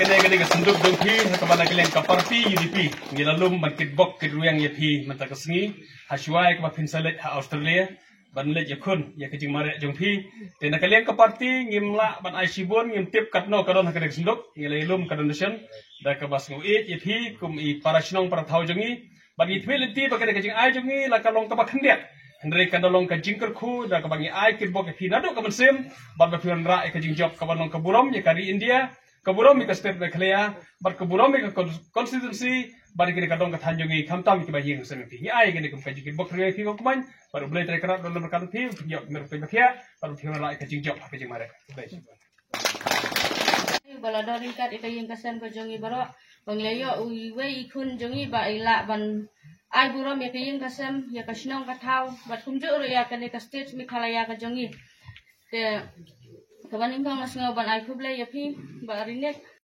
kene ke senduk dongpi hakabana kelen kaparti UDP ngilalum mankit bok kedruyang yapi mentakasngi hashwai ke pinsalet ha Australia banlet yakun ya kejing mare jongpi tena kalian kaparti ngimla ban aisibon ngimtip katno kadon hakadek senduk ngilalum kadonation da ka basngu yapi kum I parashnong para thau jongi bagi tmeliti bakade kejing ai jongi la kalong ka bakhandiak Hendrik kadalong ka jingker khu da ka bangi ai kit bok yapi nado ka mansem ban bafion ra ka jing job ka banong ka burom ya kari India Kaburom ka state Meghalaya, but kaburom ka constituency, bari kini kadong kathanjongi khamtam ki bahing semi ni ai kini kum kaji ki bokre ki ko kuman, baru boleh terkerat dalam rekan pi, yok mer pe bakia, baru thiona lai ka jingjok ka jing mare. Bala doring kat ika yang kasan ko jongi baro, banglayo uiwe ikun jongi ba ila ban ai burom ya yang kasan ya kasnong kathau, bat kumjo ya kani ka state Meghalaya ka jongi. Kabaning kang mas ngaban ay kublay yapi ba rinek